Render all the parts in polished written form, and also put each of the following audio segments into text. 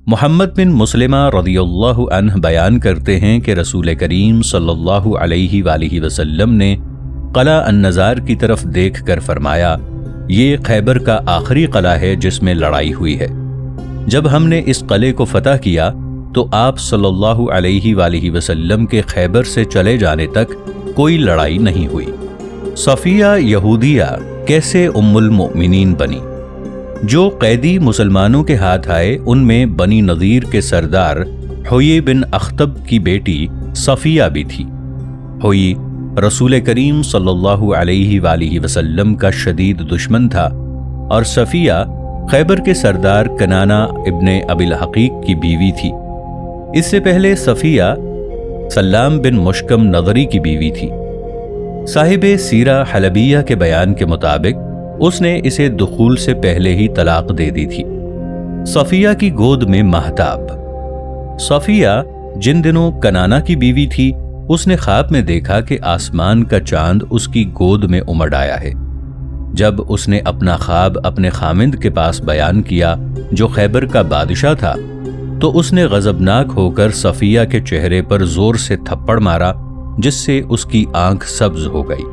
محمد بن مسلمہ رضی اللہ عنہ بیان کرتے ہیں کہ رسول کریم صلی اللہ علیہ وآلہ وسلم نے قلعہ النزار کی طرف دیکھ کر فرمایا، یہ خیبر کا آخری قلعہ ہے جس میں لڑائی ہوئی ہے۔ جب ہم نے اس قلعے کو فتح کیا تو آپ صلی اللہ علیہ وآلہ وسلم کے خیبر سے چلے جانے تک کوئی لڑائی نہیں ہوئی۔ صفیہ یہودیہ کیسے ام المؤمنین بنی؟ جو قیدی مسلمانوں کے ہاتھ آئے ان میں بنی نضیر کے سردار حوی بن اخطب کی بیٹی صفیہ بھی تھی۔ حوی رسول کریم صلی اللہ علیہ وآلہ وسلم کا شدید دشمن تھا اور صفیہ خیبر کے سردار کنانہ ابن ابی الحقیق کی بیوی تھی۔ اس سے پہلے صفیہ سلام بن مشکم نظری کی بیوی تھی۔ صاحب سیرہ حلبیہ کے بیان کے مطابق اس نے اسے دخول سے پہلے ہی طلاق دے دی تھی۔ صفیہ کی گود میں مہتاب۔ صفیہ جن دنوں کنانہ کی بیوی تھی، اس نے خواب میں دیکھا کہ آسمان کا چاند اس کی گود میں امڑ آیا ہے۔ جب اس نے اپنا خواب اپنے خامند کے پاس بیان کیا جو خیبر کا بادشاہ تھا، تو اس نے غضبناک ہو کر صفیہ کے چہرے پر زور سے تھپڑ مارا جس سے اس کی آنکھ سبز ہو گئی۔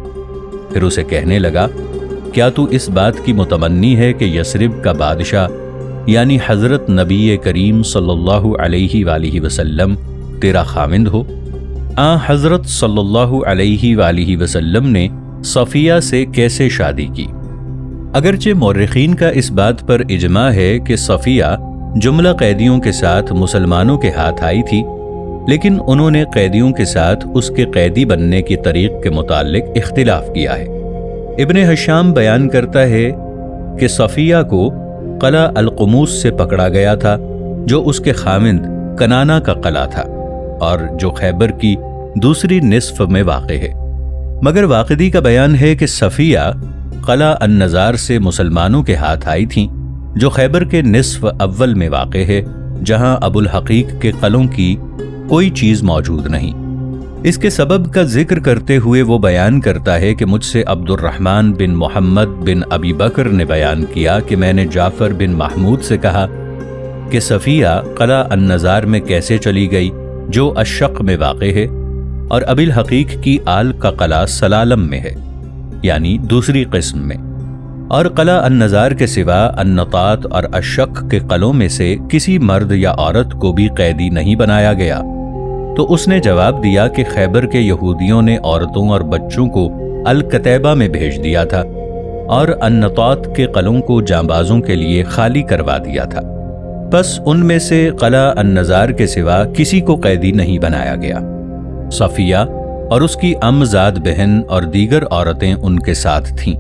پھر اسے کہنے لگا، کیا تو اس بات کی متمنی ہے کہ یثرب کا بادشاہ یعنی حضرت نبی کریم صلی اللہ علیہ وآلہ وسلم تیرا خامند ہو؟ حضرت صلی اللہ علیہ وآلہ وسلم نے صفیہ سے کیسے شادی کی؟ اگرچہ مورخین کا اس بات پر اجماع ہے کہ صفیہ جملہ قیدیوں کے ساتھ مسلمانوں کے ہاتھ آئی تھی، لیکن انہوں نے قیدیوں کے ساتھ اس کے قیدی بننے کی طریق کے متعلق اختلاف کیا ہے۔ ابن ہشام بیان کرتا ہے کہ صفیہ کو قلعہ القموس سے پکڑا گیا تھا جو اس کے خامند کنانہ کا قلعہ تھا اور جو خیبر کی دوسری نصف میں واقع ہے، مگر واقدی کا بیان ہے کہ صفیہ قلعہ النزار سے مسلمانوں کے ہاتھ آئی تھیں جو خیبر کے نصف اول میں واقع ہے، جہاں ابو الحقیق کے قلعوں کی کوئی چیز موجود نہیں۔ اس کے سبب کا ذکر کرتے ہوئے وہ بیان کرتا ہے کہ مجھ سے عبد الرحمن بن محمد بن ابی بکر نے بیان کیا کہ میں نے جعفر بن محمود سے کہا کہ صفیہ قلعہ النزار میں کیسے چلی گئی جو الشق میں واقع ہے، اور ابی الحقیق کی آل کا قلعہ سلالم میں ہے یعنی دوسری قسم میں، اور قلعہ النزار کے سوا النطات اور الشق کے قلعوں میں سے کسی مرد یا عورت کو بھی قیدی نہیں بنایا گیا۔ تو اس نے جواب دیا کہ خیبر کے یہودیوں نے عورتوں اور بچوں کو الکتیبہ میں بھیج دیا تھا اور النطات کے قلعوں کو جانبازوں کے لیے خالی کروا دیا تھا، بس ان میں سے قلعہ النزار کے سوا کسی کو قیدی نہیں بنایا گیا۔ صفیہ اور اس کی امزاد بہن اور دیگر عورتیں ان کے ساتھ تھیں۔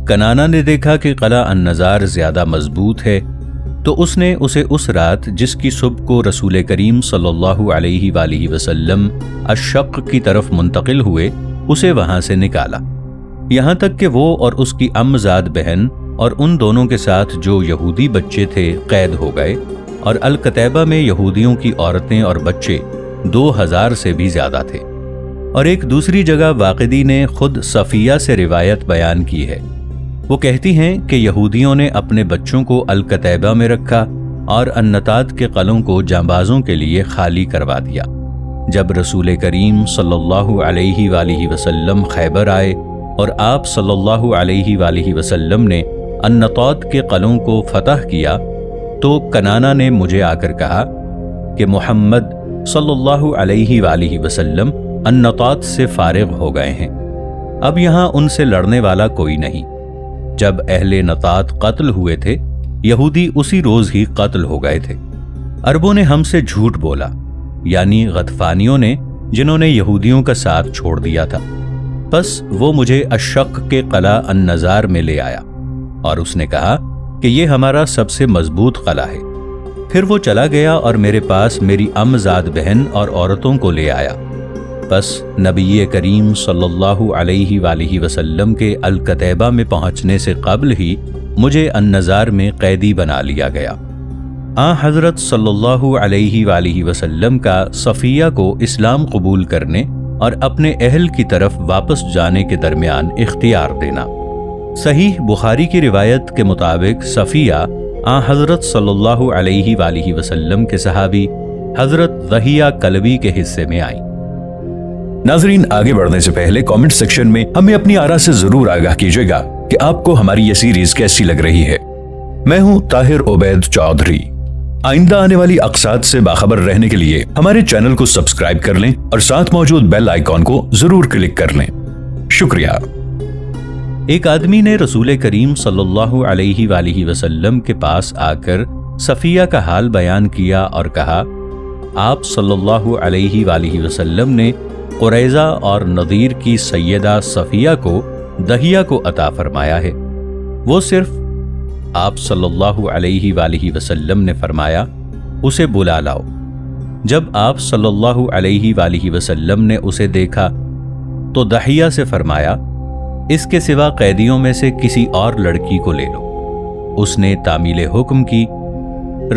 کنانہ نے دیکھا کہ قلعہ النزار زیادہ مضبوط ہے، تو اس نے اسے اس رات جس کی صبح کو رسول کریم صلی اللہ علیہ وآلہ وسلم الشق کی طرف منتقل ہوئے، اسے وہاں سے نکالا، یہاں تک کہ وہ اور اس کی امزاد بہن اور ان دونوں کے ساتھ جو یہودی بچے تھے قید ہو گئے، اور الکتیبہ میں یہودیوں کی عورتیں اور بچے 2000 سے بھی زیادہ تھے۔ اور ایک دوسری جگہ واقدی نے خود صفیہ سے روایت بیان کی ہے۔ وہ کہتی ہیں کہ یہودیوں نے اپنے بچوں کو الکتیبہ میں رکھا اور النطات کے قلعوں کو جانبازوں کے لیے خالی کروا دیا۔ جب رسول کریم صلی اللہ علیہ وآلہ وسلم خیبر آئے اور آپ صلی اللہ علیہ وآلہ وسلم نے النطات کے قلعوں کو فتح کیا، تو کنانہ نے مجھے آ کر کہا کہ محمد صلی اللہ علیہ وآلہ وسلم النطات سے فارغ ہو گئے ہیں، اب یہاں ان سے لڑنے والا کوئی نہیں۔ جب اہل نطات قتل ہوئے تھے، یہودی اسی روز ہی قتل ہو گئے تھے۔ عربوں نے ہم سے جھوٹ بولا، یعنی غطفانیوں نے، جنہوں نے یہودیوں کا ساتھ چھوڑ دیا تھا۔ بس وہ مجھے الشق کے قلعہ النزار میں لے آیا اور اس نے کہا کہ یہ ہمارا سب سے مضبوط قلعہ ہے۔ پھر وہ چلا گیا اور میرے پاس میری امزاد بہن اور عورتوں کو لے آیا۔ بس نبی کریم صلی اللہ علیہ وآلہ وسلم کے الکتیبہ میں پہنچنے سے قبل ہی مجھے النزار میں قیدی بنا لیا گیا۔ حضرت صلی اللہ علیہ وآلہ وسلم کا صفیہ کو اسلام قبول کرنے اور اپنے اہل کی طرف واپس جانے کے درمیان اختیار دینا۔ صحیح بخاری کی روایت کے مطابق صفیہ حضرت صلی اللہ علیہ وآلہ وسلم کے صحابی حضرت دحیہ کلبی کے حصے میں آئیں۔ ناظرین، آگے بڑھنے سے پہلے کامنٹ سیکشن میں ہمیں اپنی آراء سے ضرور آگاہ کیجیے گا کہ آپ کو ہماری یہ سیریز کیسی لگ رہی ہے۔ میں ہوں طاہر عبید چودھری۔ آئندہ آنے والی اقساط سے باخبر رہنے کے لیے ہمارے چینل کو سبسکرائب کر لیں اور ساتھ موجود بیل آئیکن کو ضرور کلک کر لیں۔ شکریہ۔ ایک آدمی نے رسول کریم صلی اللہ علیہ وآلہ وسلم کے پاس آ کر صفیہ کا حال بیان کیا اور کہا، آپ صلی اللہ علیہ وآلہ وسلم نے قریظہ اور نذیر کی سیدہ صفیہ کو دحیہ کو عطا فرمایا ہے۔ وہ صرف آپ صلی اللہ علیہ وآلہ وسلم نے فرمایا، اسے بلا لاؤ۔ جب آپ صلی اللہ علیہ وآلہ وسلم نے اسے دیکھا تو دحیہ سے فرمایا، اس کے سوا قیدیوں میں سے کسی اور لڑکی کو لے لو۔ اس نے تعمیل حکم کی۔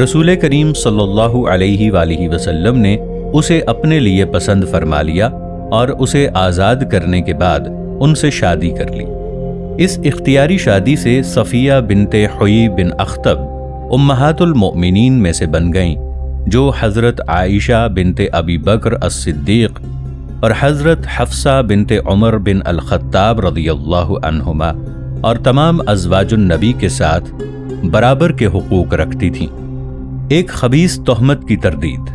رسول کریم صلی اللہ علیہ وآلہ وسلم نے اسے اپنے لیے پسند فرما لیا اور اسے آزاد کرنے کے بعد ان سے شادی کر لی۔ اس اختیاری شادی سے صفیہ بنت حیی بن اخطب امہات المؤمنین میں سے بن گئیں، جو حضرت عائشہ بنت ابی بکر الصدیق اور حضرت حفصہ بنت عمر بن الخطاب رضی اللہ عنہما اور تمام ازواج النبی کے ساتھ برابر کے حقوق رکھتی تھیں۔ ایک خبیث تہمت کی تردید۔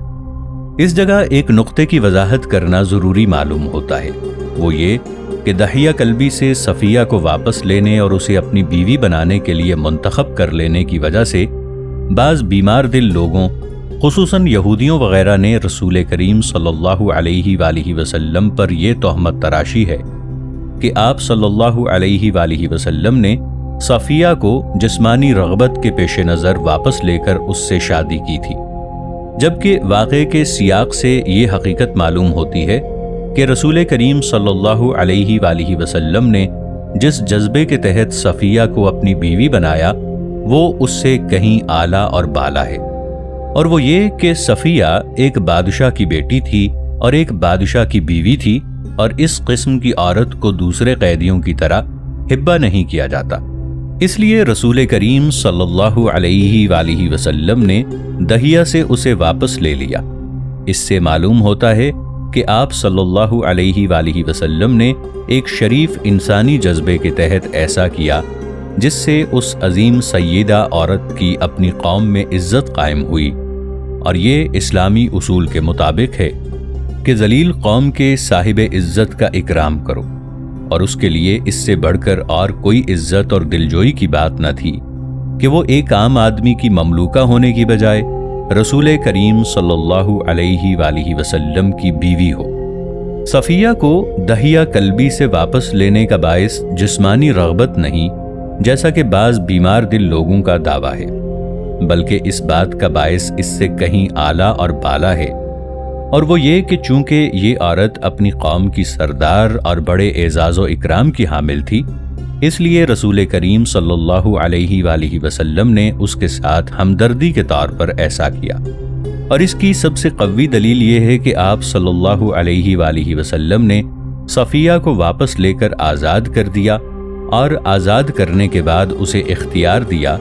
اس جگہ ایک نقطے کی وضاحت کرنا ضروری معلوم ہوتا ہے، وہ یہ کہ دحیہ کلبی سے صفیہ کو واپس لینے اور اسے اپنی بیوی بنانے کے لیے منتخب کر لینے کی وجہ سے بعض بیمار دل لوگوں خصوصاً یہودیوں وغیرہ نے رسول کریم صلی اللہ علیہ وآلہ وسلم پر یہ تہمت تراشی ہے کہ آپ صلی اللہ علیہ وآلہ وسلم نے صفیہ کو جسمانی رغبت کے پیش نظر واپس لے کر اس سے شادی کی تھی، جبکہ واقعے کے سیاق سے یہ حقیقت معلوم ہوتی ہے کہ رسول کریم صلی اللہ علیہ وآلہ وسلم نے جس جذبے کے تحت صفیہ کو اپنی بیوی بنایا وہ اس سے کہیں اعلیٰ اور بالا ہے، اور وہ یہ کہ صفیہ ایک بادشاہ کی بیٹی تھی اور ایک بادشاہ کی بیوی تھی، اور اس قسم کی عورت کو دوسرے قیدیوں کی طرح ہبہ نہیں کیا جاتا۔ اس لیے رسول کریم صلی اللہ علیہ وآلہ وسلم نے دحیہ سے اسے واپس لے لیا۔ اس سے معلوم ہوتا ہے کہ آپ صلی اللہ علیہ وآلہ وسلم نے ایک شریف انسانی جذبے کے تحت ایسا کیا جس سے اس عظیم سیدہ عورت کی اپنی قوم میں عزت قائم ہوئی، اور یہ اسلامی اصول کے مطابق ہے کہ ذلیل قوم کے صاحب عزت کا اکرام کرو، اور اس کے لیے اس سے بڑھ کر اور کوئی عزت اور دلجوئی کی بات نہ تھی کہ وہ ایک عام آدمی کی مملوکہ ہونے کی بجائے رسول کریم صلی اللہ علیہ وآلہ وسلم کی بیوی ہو۔ صفیہ کو دحیہ کلبی سے واپس لینے کا باعث جسمانی رغبت نہیں، جیسا کہ بعض بیمار دل لوگوں کا دعویٰ ہے، بلکہ اس بات کا باعث اس سے کہیں اعلیٰ اور بالا ہے، اور وہ یہ کہ چونکہ یہ عورت اپنی قوم کی سردار اور بڑے اعزاز و اکرام کی حامل تھی، اس لیے رسول کریم صلی اللہ علیہ وآلہ وسلم نے اس کے ساتھ ہمدردی کے طور پر ایسا کیا۔ اور اس کی سب سے قوی دلیل یہ ہے کہ آپ صلی اللہ علیہ وآلہ وسلم نے صفیہ کو واپس لے کر آزاد کر دیا، اور آزاد کرنے کے بعد اسے اختیار دیا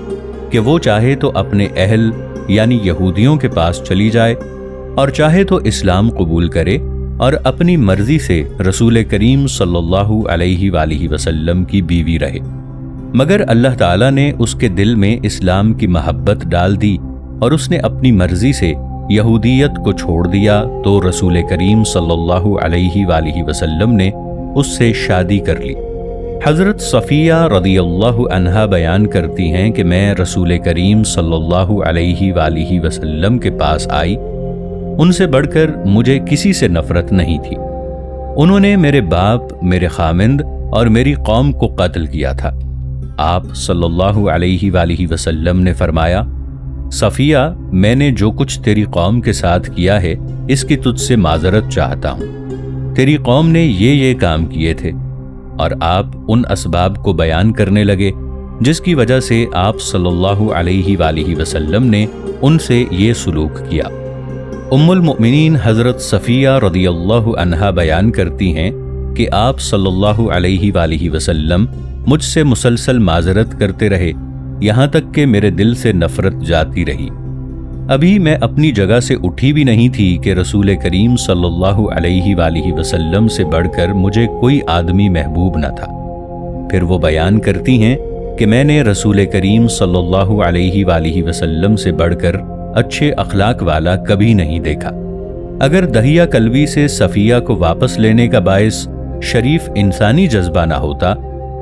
کہ وہ چاہے تو اپنے اہل یعنی یہودیوں کے پاس چلی جائے، اور چاہے تو اسلام قبول کرے اور اپنی مرضی سے رسول کریم صلی اللہ علیہ وآلہ وسلم کی بیوی رہے۔ مگر اللہ تعالیٰ نے اس کے دل میں اسلام کی محبت ڈال دی، اور اس نے اپنی مرضی سے یہودیت کو چھوڑ دیا، تو رسول کریم صلی اللہ علیہ وآلہ وسلم نے اس سے شادی کر لی۔ حضرت صفیہ رضی اللہ عنہا بیان کرتی ہیں کہ میں رسول کریم صلی اللہ علیہ وآلہ وسلم کے پاس آئی، ان سے بڑھ کر مجھے کسی سے نفرت نہیں تھی۔ انہوں نے میرے باپ، میرے خامند اور میری قوم کو قتل کیا تھا۔ آپ صلی اللہ علیہ وآلہ وسلم نے فرمایا، صفیہ، میں نے جو کچھ تیری قوم کے ساتھ کیا ہے اس کی تجھ سے معذرت چاہتا ہوں۔ تیری قوم نے یہ کام کیے تھے، اور آپ ان اسباب کو بیان کرنے لگے جس کی وجہ سے آپ صلی اللہ علیہ وآلہ وسلم نے ان سے یہ سلوک کیا۔ ام المؤمنین حضرت صفیہ رضی اللہ عنہا بیان کرتی ہیں کہ آپ صلی اللہ علیہ وآلہ وسلم مجھ سے مسلسل معذرت کرتے رہے، یہاں تک کہ میرے دل سے نفرت جاتی رہی۔ ابھی میں اپنی جگہ سے اٹھی بھی نہیں تھی کہ رسول کریم صلی اللہ علیہ وآلہ وسلم سے بڑھ کر مجھے کوئی آدمی محبوب نہ تھا۔ پھر وہ بیان کرتی ہیں کہ میں نے رسول کریم صلی اللہ علیہ وآلہ وسلم سے بڑھ کر اچھے اخلاق والا کبھی نہیں دیکھا۔ اگر دہیہ کلبی سے صفیہ کو واپس لینے کا باعث شریف انسانی جذبہ نہ ہوتا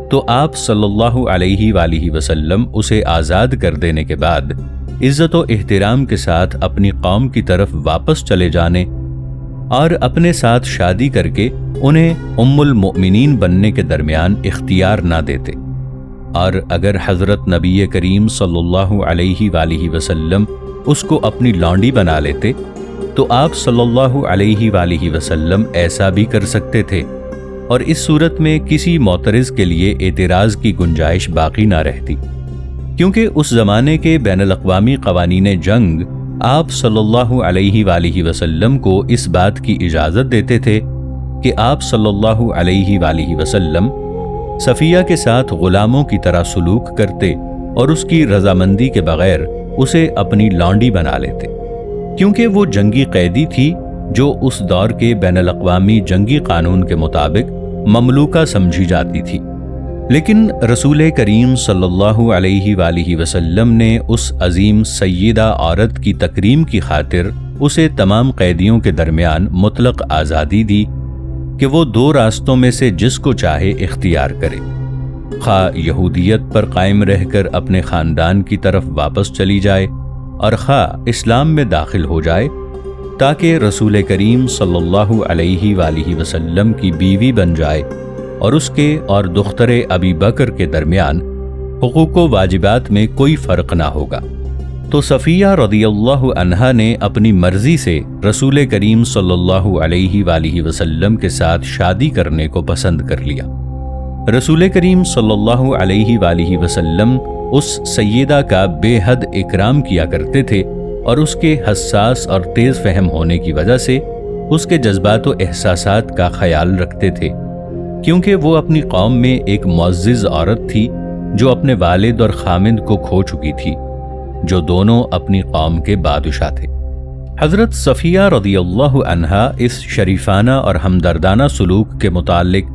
تو آپ صلی اللہ علیہ وآلہ وسلم اسے آزاد کر دینے کے بعد عزت و احترام کے ساتھ اپنی قوم کی طرف واپس چلے جانے اور اپنے ساتھ شادی کر کے انہیں ام المؤمنین بننے کے درمیان اختیار نہ دیتے، اور اگر حضرت نبی کریم صلی اللہ علیہ وآلہ وسلم اس کو اپنی لونڈی بنا لیتے تو آپ صلی اللہ علیہ وآلہ وسلم ایسا بھی کر سکتے تھے، اور اس صورت میں کسی معترض کے لیے اعتراض کی گنجائش باقی نہ رہتی، کیونکہ اس زمانے کے بین الاقوامی قوانین جنگ آپ صلی اللہ علیہ وآلہ وسلم کو اس بات کی اجازت دیتے تھے کہ آپ صلی اللہ علیہ وآلہ وسلم صفیہ کے ساتھ غلاموں کی طرح سلوک کرتے اور اس کی رضامندی کے بغیر اسے اپنی لونڈی بنا لیتے، کیونکہ وہ جنگی قیدی تھی جو اس دور کے بین الاقوامی جنگی قانون کے مطابق مملوکہ سمجھی جاتی تھی۔ لیکن رسول کریم صلی اللہ علیہ وآلہ وسلم نے اس عظیم سیدہ عورت کی تکریم کی خاطر اسے تمام قیدیوں کے درمیان مطلق آزادی دی کہ وہ دو راستوں میں سے جس کو چاہے اختیار کرے، خواہ یہودیت پر قائم رہ کر اپنے خاندان کی طرف واپس چلی جائے اور خواہ اسلام میں داخل ہو جائے، تاکہ رسول کریم صلی اللہ علیہ وآلہ وسلم کی بیوی بن جائے اور اس کے اور دختر ابی بکر کے درمیان حقوق و واجبات میں کوئی فرق نہ ہوگا۔ تو صفیہ رضی اللہ عنہا نے اپنی مرضی سے رسول کریم صلی اللہ علیہ وآلہ وسلم کے ساتھ شادی کرنے کو پسند کر لیا۔ رسول کریم صلی اللہ علیہ وآلہ وسلم اس سیدہ کا بے حد اکرام کیا کرتے تھے، اور اس کے حساس اور تیز فہم ہونے کی وجہ سے اس کے جذبات و احساسات کا خیال رکھتے تھے، کیونکہ وہ اپنی قوم میں ایک معزز عورت تھی جو اپنے والد اور خامند کو کھو چکی تھی، جو دونوں اپنی قوم کے بادشاہ تھے۔ حضرت صفیہ رضی اللہ عنہا اس شریفانہ اور ہمدردانہ سلوک کے متعلق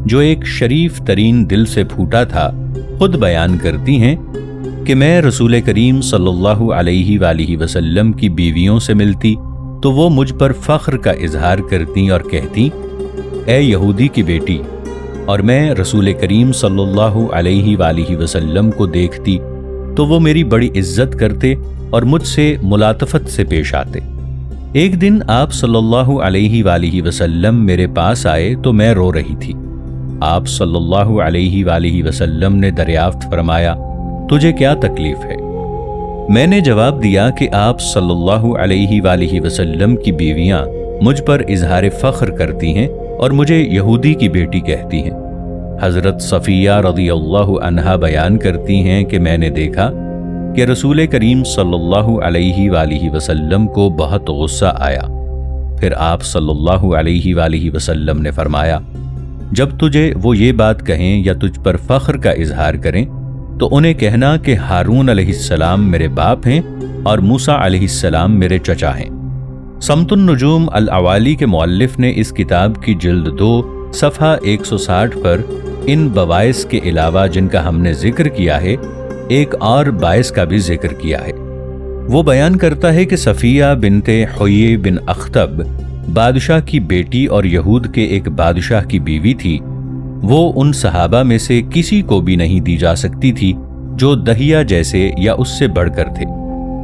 جو ایک شریف ترین دل سے پھوٹا تھا، خود بیان کرتی ہیں کہ میں رسول کریم صلی اللہ علیہ وآلہ وسلم کی بیویوں سے ملتی تو وہ مجھ پر فخر کا اظہار کرتی اور کہتی، اے یہودی کی بیٹی، اور میں رسول کریم صلی اللہ علیہ وآلہ وسلم کو دیکھتی تو وہ میری بڑی عزت کرتے اور مجھ سے ملاطفت سے پیش آتے۔ ایک دن آپ صلی اللہ علیہ وآلہ وسلم میرے پاس آئے تو میں رو رہی تھی۔ آپ صلی اللہ علیہ وآلہ وسلم نے دریافت فرمایا، تجھے کیا تکلیف ہے؟ میں نے جواب دیا کہ آپ صلی اللہ علیہ وآلہ وسلم کی بیویاں مجھ پر اظہار فخر کرتی ہیں اور مجھے یہودی کی بیٹی کہتی ہیں۔ حضرت صفیہ رضی اللہ عنہا بیان کرتی ہیں کہ میں نے دیکھا کہ رسول کریم صلی اللہ علیہ وآلہ وسلم کو بہت غصہ آیا۔ پھر آپ صلی اللہ علیہ وآلہ وسلم نے فرمایا، جب تجھے وہ یہ بات کہیں یا تجھ پر فخر کا اظہار کریں تو انہیں کہنا کہ ہارون علیہ السلام میرے باپ ہیں اور موسیٰ علیہ السلام میرے چچا ہیں۔ سمت النجوم الاوالی کے مؤلف نے اس کتاب کی جلد 2 صفحہ 160 پر ان بواعث کے علاوہ جن کا ہم نے ذکر کیا ہے، ایک اور باعث کا بھی ذکر کیا ہے۔ وہ بیان کرتا ہے کہ صفیہ بنت حیی بن اخطب بادشاہ کی بیٹی اور یہود کے ایک بادشاہ کی بیوی تھی۔ وہ ان صحابہ میں سے کسی کو بھی نہیں دی جا سکتی تھی جو دہیہ جیسے یا اس سے بڑھ کر تھے،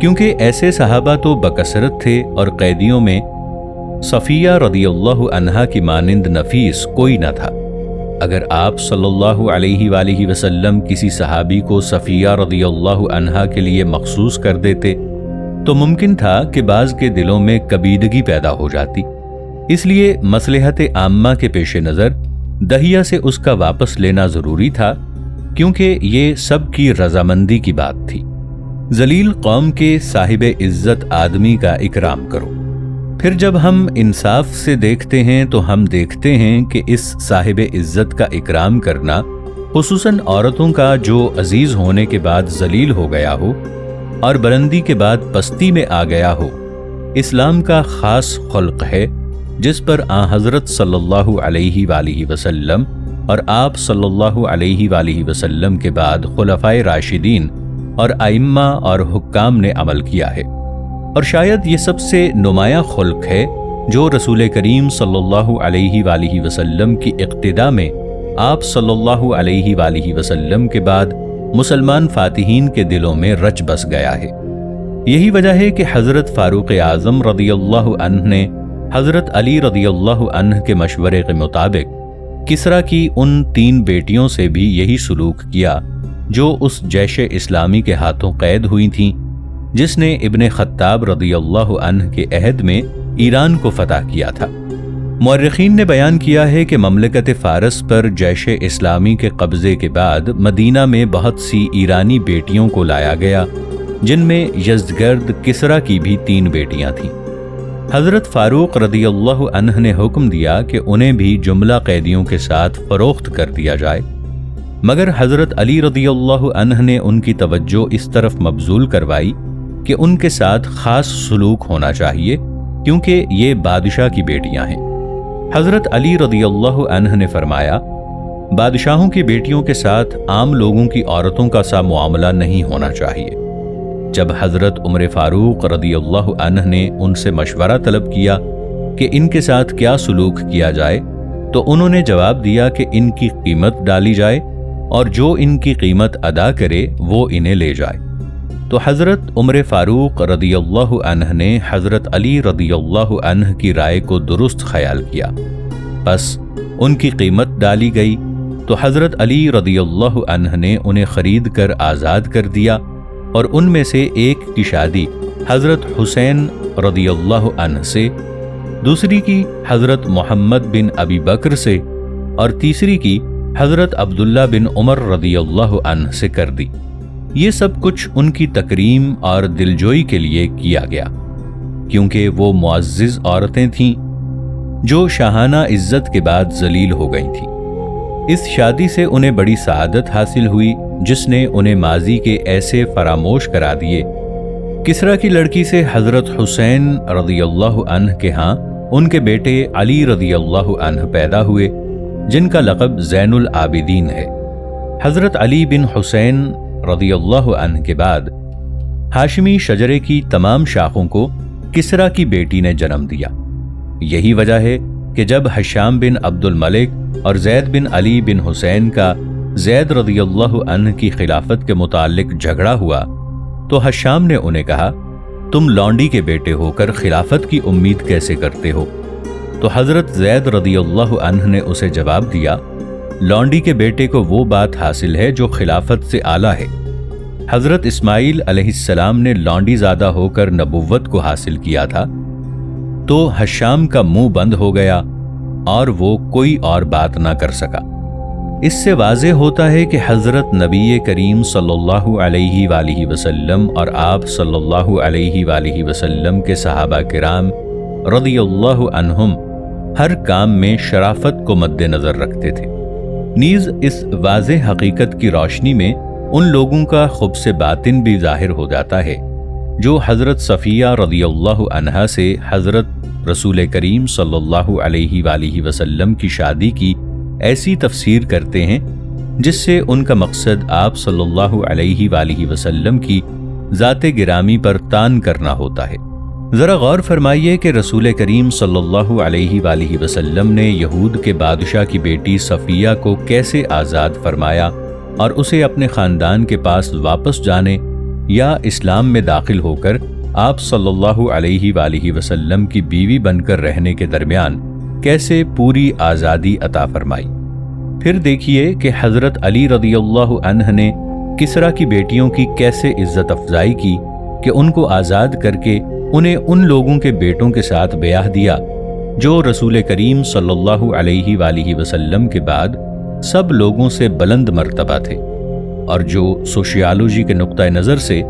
کیونکہ ایسے صحابہ تو بکثرت تھے اور قیدیوں میں صفیہ رضی اللہ عنہا کی مانند نفیس کوئی نہ تھا۔ اگر آپ صلی اللہ علیہ وآلہ وسلم کسی صحابی کو صفیہ رضی اللہ عنہا کے لیے مخصوص کر دیتے تو ممکن تھا کہ بعض کے دلوں میں کبیدگی پیدا ہو جاتی، اس لیے مصلحت عامہ کے پیش نظر دہیہ سے اس کا واپس لینا ضروری تھا، کیونکہ یہ سب کی رضامندی کی بات تھی۔ ذلیل قوم کے صاحب عزت آدمی کا اکرام کرو۔ پھر جب ہم انصاف سے دیکھتے ہیں تو ہم دیکھتے ہیں کہ اس صاحب عزت کا اکرام کرنا خصوصاً عورتوں کا جو عزیز ہونے کے بعد ذلیل ہو گیا ہو اور بلندی کے بعد پستی میں آ گیا ہو، اسلام کا خاص خلق ہے جس پر حضرت صلی اللہ علیہ وآلہ وسلم اور آپ صلی اللہ علیہ وآلہ وسلم کے بعد خلفائے راشدین اور ائمہ اور حکام نے عمل کیا ہے، اور شاید یہ سب سے نمایاں خلق ہے جو رسول کریم صلی اللہ علیہ وآلہ وسلم کی اقتداء میں آپ صلی اللہ علیہ وآلہ وسلم کے بعد مسلمان فاتحین کے دلوں میں رچ بس گیا ہے۔ یہی وجہ ہے کہ حضرت فاروق اعظم رضی اللہ عنہ نے حضرت علی رضی اللہ عنہ کے مشورے کے مطابق کسریٰ کی ان 3 بیٹیوں سے بھی یہی سلوک کیا جو اس جیش اسلامی کے ہاتھوں قید ہوئی تھیں جس نے ابن خطاب رضی اللہ عنہ کے عہد میں ایران کو فتح کیا تھا۔ مورخین نے بیان کیا ہے کہ مملکت فارس پر جیش اسلامی کے قبضے کے بعد مدینہ میں بہت سی ایرانی بیٹیوں کو لایا گیا، جن میں یزدگرد کسریٰ کی بھی 3 بیٹیاں تھیں۔ حضرت فاروق رضی اللہ عنہ نے حکم دیا کہ انہیں بھی جملہ قیدیوں کے ساتھ فروخت کر دیا جائے، مگر حضرت علی رضی اللہ عنہ نے ان کی توجہ اس طرف مبذول کروائی کہ ان کے ساتھ خاص سلوک ہونا چاہیے کیونکہ یہ بادشاہ کی بیٹیاں ہیں۔ حضرت علی رضی اللہ عنہ نے فرمایا، بادشاہوں کی بیٹیوں کے ساتھ عام لوگوں کی عورتوں کا سا معاملہ نہیں ہونا چاہیے۔ جب حضرت عمر فاروق رضی اللہ عنہ نے ان سے مشورہ طلب کیا کہ ان کے ساتھ کیا سلوک کیا جائے تو انہوں نے جواب دیا کہ ان کی قیمت ڈالی جائے اور جو ان کی قیمت ادا کرے وہ انہیں لے جائے۔ تو حضرت عمر فاروق رضی اللہ عنہ نے حضرت علی رضی اللہ عنہ کی رائے کو درست خیال کیا، بس ان کی قیمت ڈالی گئی تو حضرت علی رضی اللہ عنہ نے انہیں خرید کر آزاد کر دیا، اور ان میں سے ایک کی شادی حضرت حسین رضی اللہ عنہ سے، دوسری کی حضرت محمد بن ابی بکر سے، اور تیسری کی حضرت عبداللہ بن عمر رضی اللہ عنہ سے کر دی۔ یہ سب کچھ ان کی تکریم اور دلجوئی کے لیے کیا گیا، کیونکہ وہ معزز عورتیں تھیں جو شاہانہ عزت کے بعد ذلیل ہو گئی تھیں۔ اس شادی سے انہیں بڑی سعادت حاصل ہوئی جس نے انہیں ماضی کے ایسے فراموش کرا دیے۔ کسریٰ کی لڑکی سے حضرت حسین رضی اللہ عنہ کے ہاں ان کے بیٹے علی رضی اللہ عنہ پیدا ہوئے، جن کا لقب زین العابدین ہے۔ حضرت علی بن حسین رضی اللہ عنہ کے بعد ہاشمی شجرے کی تمام شاخوں کو کسریٰ کی بیٹی نے جنم دیا۔ یہی وجہ ہے کہ جب ہشام بن عبد الملک اور زید بن علی بن حسین کا زید رضی اللہ عنہ کی خلافت کے متعلق جھگڑا ہوا تو ہشام نے انہیں کہا، تم لونڈی کے بیٹے ہو کر خلافت کی امید کیسے کرتے ہو؟ تو حضرت زید رضی اللہ عنہ نے اسے جواب دیا، لونڈی کے بیٹے کو وہ بات حاصل ہے جو خلافت سے اعلیٰ ہے۔ حضرت اسماعیل علیہ السلام نے لونڈی زادہ ہو کر نبوت کو حاصل کیا تھا، تو ہشام کا منہ بند ہو گیا اور وہ کوئی اور بات نہ کر سکا۔ اس سے واضح ہوتا ہے کہ حضرت نبی کریم صلی اللہ علیہ وآلہ وسلم اور آپ صلی اللہ علیہ وآلہ وسلم کے صحابہ کرام رضی اللہ عنہم ہر کام میں شرافت کو مد نظر رکھتے تھے۔ نیز اس واضح حقیقت کی روشنی میں ان لوگوں کا خبث باطن بھی ظاہر ہو جاتا ہے جو حضرت صفیہ رضی اللہ عنہا سے حضرت رسول کریم صلی اللہ علیہ وآلہ وسلم کی شادی کی ایسی تفسیر کرتے ہیں جس سے ان کا مقصد آپ صلی اللہ علیہ وآلہ وسلم کی ذات گرامی پر طعن کرنا ہوتا ہے۔ ذرا غور فرمائیے کہ رسول کریم صلی اللہ علیہ وآلہ وسلم نے یہود کے بادشاہ کی بیٹی صفیہ کو کیسے آزاد فرمایا اور اسے اپنے خاندان کے پاس واپس جانے یا اسلام میں داخل ہو کر آپ صلی اللہ علیہ وآلہ وسلم کی بیوی بن کر رہنے کے درمیان کیسے پوری آزادی عطا فرمائی۔ پھر دیکھیے کہ حضرت علی رضی اللہ عنہ نے کسریٰ کی بیٹیوں کی کیسے عزت افزائی کی کہ ان کو آزاد کر کے انہیں ان لوگوں کے بیٹوں کے ساتھ بیاہ دیا جو رسول کریم صلی اللہ علیہ وآلہ وسلم کے بعد سب لوگوں سے بلند مرتبہ تھے، اور جو سوشیالوجی کے نقطہ نظر سے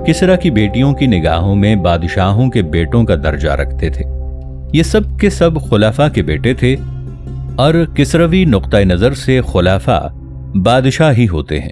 کسریٰ کی بیٹیوں کی نگاہوں میں بادشاہوں کے بیٹوں کا درجہ رکھتے تھے۔ یہ سب کے سب خلفاء کے بیٹے تھے، اور کسروی نقطہ نظر سے خلفاء بادشاہ ہی ہوتے ہیں۔